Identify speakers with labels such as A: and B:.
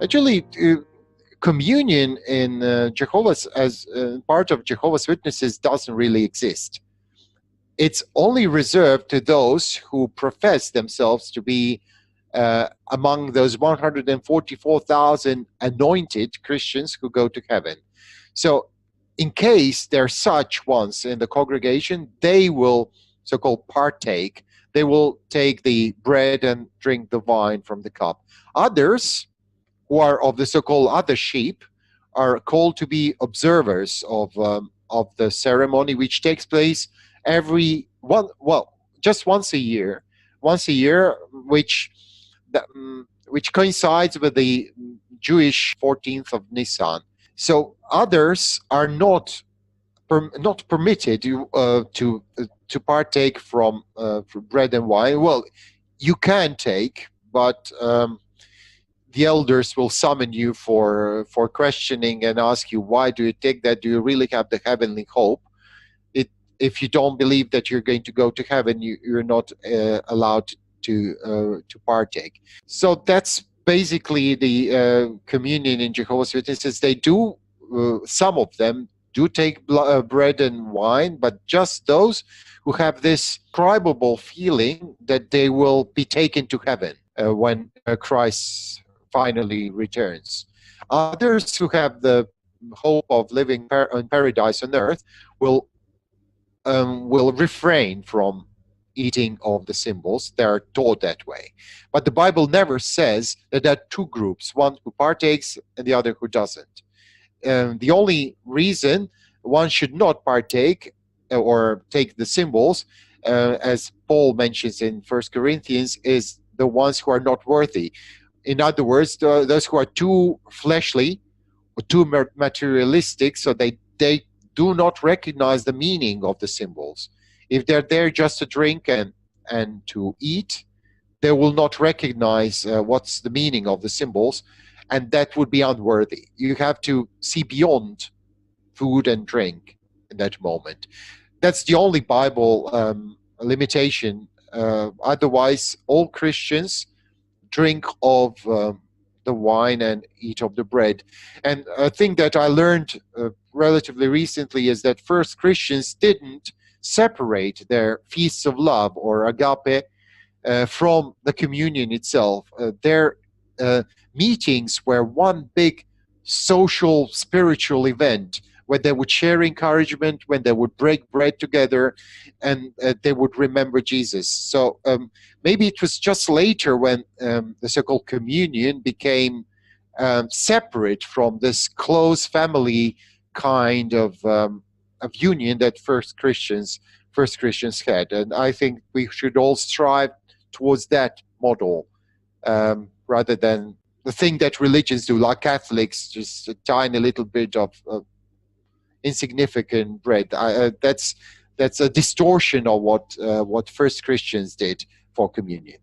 A: Actually, communion in Jehovah's as part of Jehovah's Witnesses doesn't really exist. It's only reserved to those who profess themselves to be among those 144,000 anointed Christians who go to heaven. So in case there are such ones in the congregation, they will so-called partake. They will take the bread and drink the wine from the cup. Others, who are of the so-called other sheep, are called to be observers of the ceremony, which takes place just once a year, which coincides with the Jewish 14th of Nisan. So others are not permitted to partake from bread and wine. Well, you can take, but the elders will summon you for questioning and ask you, why do you take that? Do you really have the heavenly hope? If you don't believe that you're going to go to heaven, you're not allowed to partake. So that's basically the communion in Jehovah's Witnesses. They do, some of them do take bread and wine, but just those who have this indescribable feeling that they will be taken to heaven when Christ finally returns. Others who have the hope of living in paradise on earth will refrain from eating of the symbols. They are taught that way. But the Bible never says that there are two groups, one who partakes and the other who doesn't. The only reason one should not partake or take the symbols, as Paul mentions in 1 Corinthians, is the ones who are not worthy. In other words, those who are too fleshly or too materialistic, so they do not recognize the meaning of the symbols. If they're there just to drink and to eat, they will not recognize what's the meaning of the symbols, and that would be unworthy. You have to see beyond food and drink in that moment. That's the only Bible limitation. Otherwise, all Christians drink of the wine and eat of the bread. And a thing that I learned relatively recently is that first Christians didn't separate their feasts of love or agape from the communion itself. Their meetings were one big social, spiritual event where they would share encouragement, when they would break bread together, and they would remember Jesus. So maybe it was just later when the so-called communion became separate from this close family kind of union that first Christians had. And I think we should all strive towards that model rather than the thing that religions do, like Catholics, just a tiny little bit of insignificant bread. That's a distortion of what first Christians did for communion.